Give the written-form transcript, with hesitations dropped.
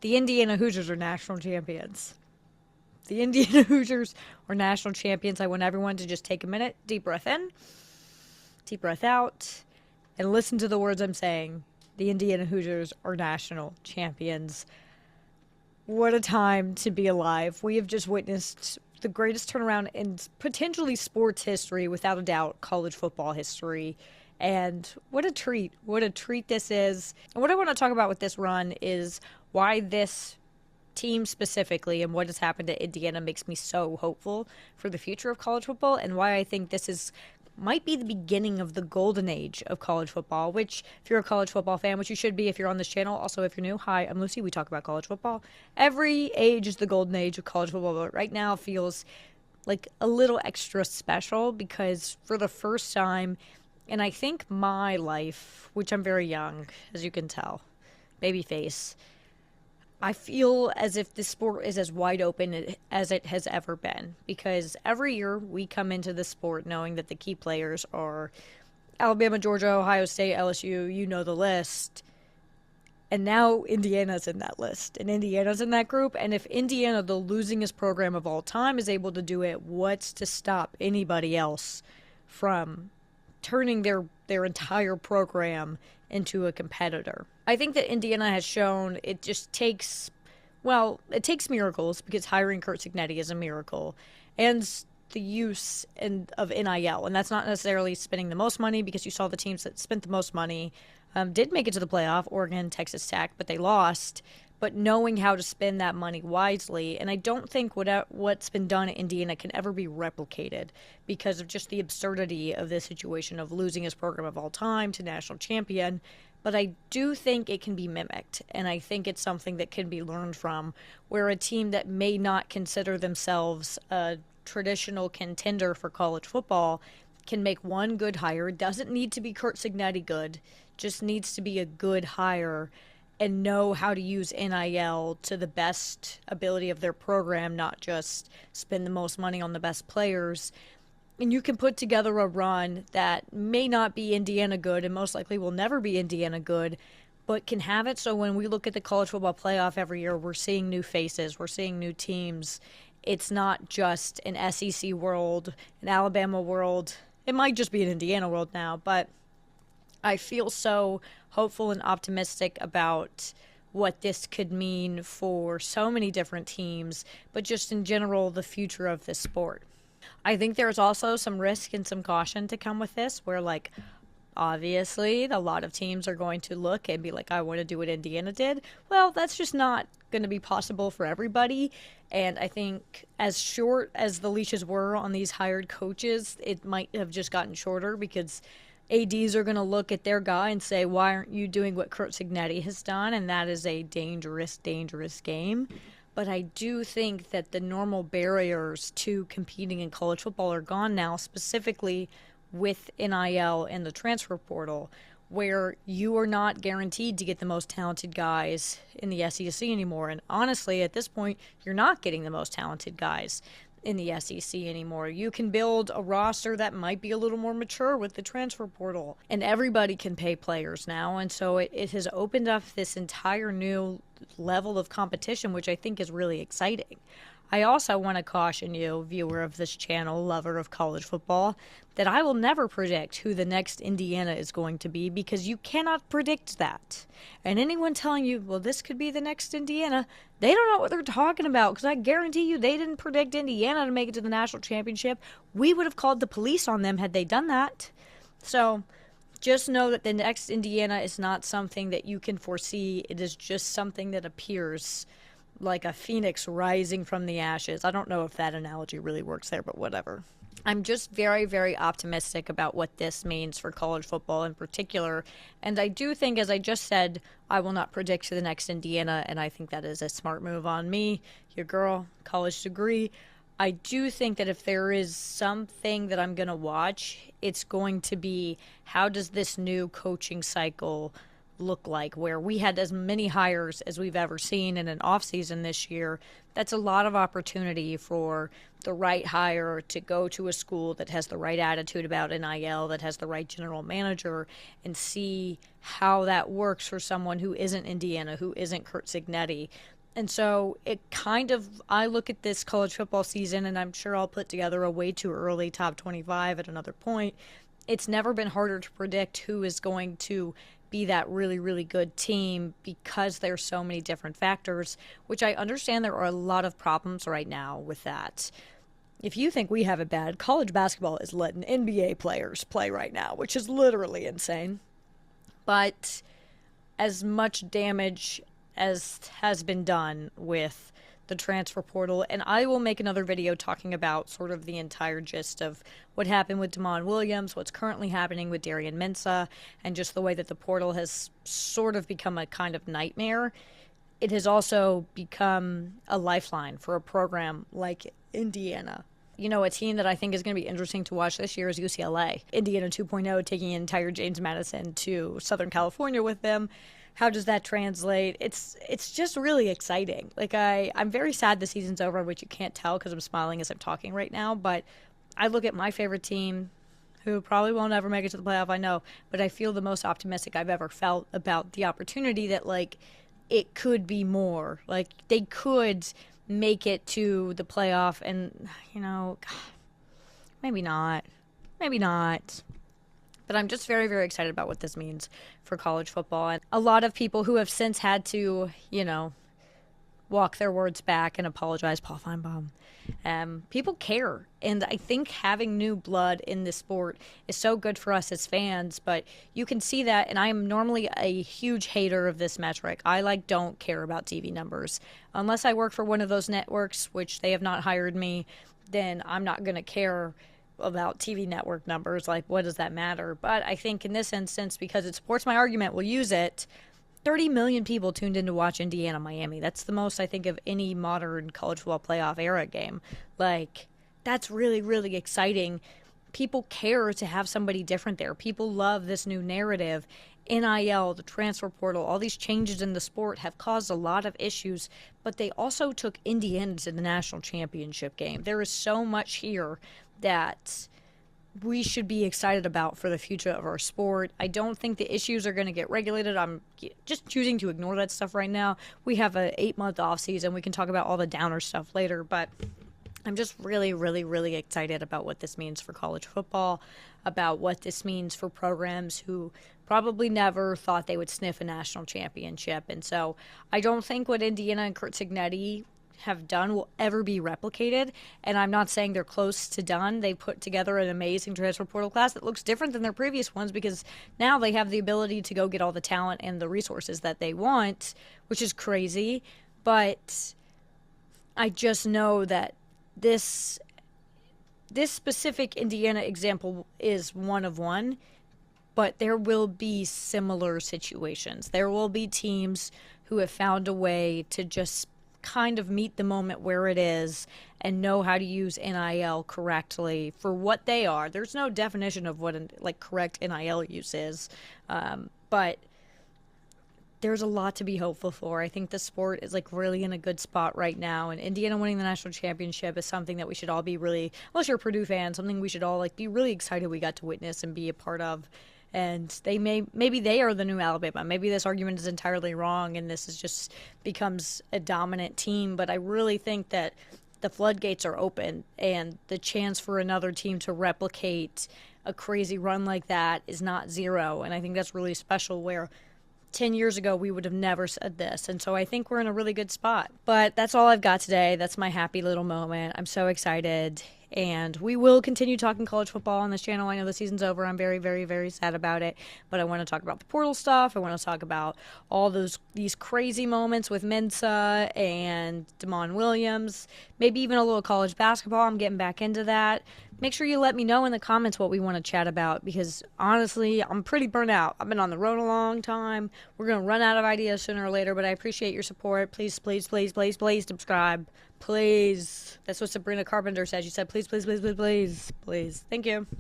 The Indiana Hoosiers are national champions. The Indiana Hoosiers are national champions. I want everyone to just take a minute, deep breath in, deep breath out, and listen to the words I'm saying. The Indiana Hoosiers are national champions. What a time to be alive. We have just witnessed the greatest turnaround in potentially sports history, without a doubt, college football history. And what a treat. What a treat this is. And what I want to talk about with this run is why this team specifically and what has happened at Indiana makes me so hopeful for the future of college football, and why I think this is might be the beginning of the golden age of college football, which if you're a college football fan, which you should be if you're on this channel. Also, if you're new, hi, I'm Lucy. We talk about college football. Every age is the golden age of college football, but right now feels like a little extra special because for the first time in I think my life, which I'm very young, as you can tell, baby face, I feel as if this sport is as wide open as it has ever been, because every year we come into the sport knowing that the key players are Alabama, Georgia, Ohio State, LSU, you know the list. And now Indiana's in that list, and Indiana's in that group. And if Indiana, the losingest program of all time, is able to do it, what's to stop anybody else from turning their entire program into a competitor? I think that Indiana has shown it just takes, well, it takes miracles, because hiring Kurt Cignetti is a miracle, and the use of NIL. And that's not necessarily spending the most money, because you saw the teams that spent the most money did make it to the playoff, Oregon, Texas Tech, but they lost. But knowing how to spend that money wisely, and I don't think what's been done at Indiana can ever be replicated because of just the absurdity of this situation of losing his program of all time to national champion. But I do think it can be mimicked, and I think it's something that can be learned from, where a team that may not consider themselves a traditional contender for college football can make one good hire. Doesn't need to be Kurt Cignetti good, just needs to be a good hire and know how to use NIL to the best ability of their program, not just spend the most money on the best players. And you can put together a run that may not be Indiana good, and most likely will never be Indiana good, but can have it so when we look at the college football playoff every year, we're seeing new faces, we're seeing new teams. It's not just an SEC world, an Alabama world. It might just be an Indiana world now, but I feel so hopeful and optimistic about what this could mean for so many different teams, but just in general, the future of this sport. I think there's also some risk and some caution to come with this, where, like, obviously a lot of teams are going to look and be like, I want to do what Indiana did. Well, that's just not going to be possible for everybody. And I think as short as the leashes were on these hired coaches, it might have just gotten shorter, because ADs are going to look at their guy and say, why aren't you doing what Kurt Cignetti has done? And that is a dangerous, dangerous game. But I do think that the normal barriers to competing in college football are gone now, specifically with NIL and the transfer portal, where you are not guaranteed to get the most talented guys in the SEC anymore. And honestly, at this point, you're not getting the most talented guys in the SEC anymore. You can build a roster that might be a little more mature with the transfer portal, and everybody can pay players now. And so it has opened up this entire new level of competition, which I think is really exciting. I also want to caution you, viewer of this channel, lover of college football, that I will never predict who the next Indiana is going to be, because you cannot predict that. And anyone telling you, well, this could be the next Indiana, they don't know what they're talking about, because I guarantee you they didn't predict Indiana to make it to the national championship. We would have called the police on them had they done that. So just know that the next Indiana is not something that you can foresee. It is just something that appears like a phoenix rising from the ashes. I don't know if that analogy really works there, but whatever. I'm just very, very optimistic about what this means for college football in particular. And I do think, as I just said, I will not predict the next Indiana, and I think that is a smart move on me, your girl, college degree. I do think that if there is something that I'm going to watch, it's going to be, how does this new coaching cycle look like, where we had as many hires as we've ever seen in an offseason this year. That's a lot of opportunity for the right hire to go to a school that has the right attitude about NIL, that has the right general manager, and see how that works for someone who isn't Indiana, who isn't Curt Cignetti. And so I look at this college football season, and I'm sure I'll put together a way too early top 25 at another point. It's never been harder to predict who is going to be that really, really good team because there's so many different factors, which I understand there are a lot of problems right now with that. If you think we have it bad, college basketball is letting NBA players play right now, which is literally insane. But as much damage as has been done with the transfer portal, and I will make another video talking about sort of the entire gist of what happened with Damon Williams, what's currently happening with Darian Mensah, and just the way that the portal has sort of become a kind of nightmare. It has also become a lifeline for a program like Indiana. You know, a team that I think is going to be interesting to watch this year is UCLA. Indiana 2.0 taking an entire James Madison to Southern California with them. How does that translate? It's just really exciting. Like, I'm very sad the season's over, which you can't tell because I'm smiling as I'm talking right now. But I look at my favorite team, who probably won't ever make it to the playoff, I know. But I feel the most optimistic I've ever felt about the opportunity that, like, it could be more. Like, they could make it to the playoff and, you know, maybe not. Maybe not. But I'm just very, very excited about what this means for college football. And a lot of people who have since had to, you know, walk their words back and apologize, Paul Feinbaum. People care. And I think having new blood in this sport is so good for us as fans. But you can see that, and I am normally a huge hater of this metric. I, don't care about TV numbers. Unless I work for one of those networks, which they have not hired me, then I'm not going to care about TV network numbers. Like, what does that matter? But I think in this instance, because it supports my argument, we'll use it. 30 million people tuned in to watch Indiana-Miami. That's the most, I think, of any modern college football playoff era game. Like, that's really, really exciting. People care to have somebody different there. People love this new narrative. NIL, the transfer portal, all these changes in the sport have caused a lot of issues, but they also took Indiana to the national championship game. There is so much here that we should be excited about for the future of our sport. I don't think the issues are going to get regulated. I'm just choosing to ignore that stuff right now. We have an 8-month off season. We can talk about all the downer stuff later, but I'm just really, really, really excited about what this means for college football, about what this means for programs who probably never thought they would sniff a national championship. And so I don't think what Indiana and Curt Cignetti have done will ever be replicated, and I'm not saying they're close to done. They put together an amazing transfer portal class that looks different than their previous ones because now they have the ability to go get all the talent and the resources that they want, which is crazy. But I just know that this specific Indiana example is one of one, but there will be similar situations. There will be teams who have found a way to just kind of meet the moment where it is and know how to use NIL correctly for what they are. There's no definition of what correct NIL use is, but there's a lot to be hopeful for. I think the sport is really in a good spot right now, and Indiana winning the national championship is something that we should all be really, unless you're a Purdue fan, something we should all be really excited we got to witness and be a part of. And maybe they are the new Alabama. Maybe this argument is entirely wrong and this is just becomes a dominant team. But I really think that the floodgates are open and the chance for another team to replicate a crazy run like that is not zero. And I think that's really special, where 10 years ago we would have never said this. And so I think we're in a really good spot. But that's all I've got today. That's my happy little moment. I'm so excited. And we will continue talking college football on this channel. I know the season's over. I'm very, very, very sad about it. But I want to talk about the portal stuff. I want to talk about all these crazy moments with Mensah and Damon Williams. Maybe even a little college basketball. I'm getting back into that. Make sure you let me know in the comments what we want to chat about, because honestly, I'm pretty burnt out. I've been on the road a long time. We're going to run out of ideas sooner or later, but I appreciate your support. Please, please, please, please, please subscribe. Please. That's what Sabrina Carpenter said. She said, please, please, please, please, please, please. Thank you.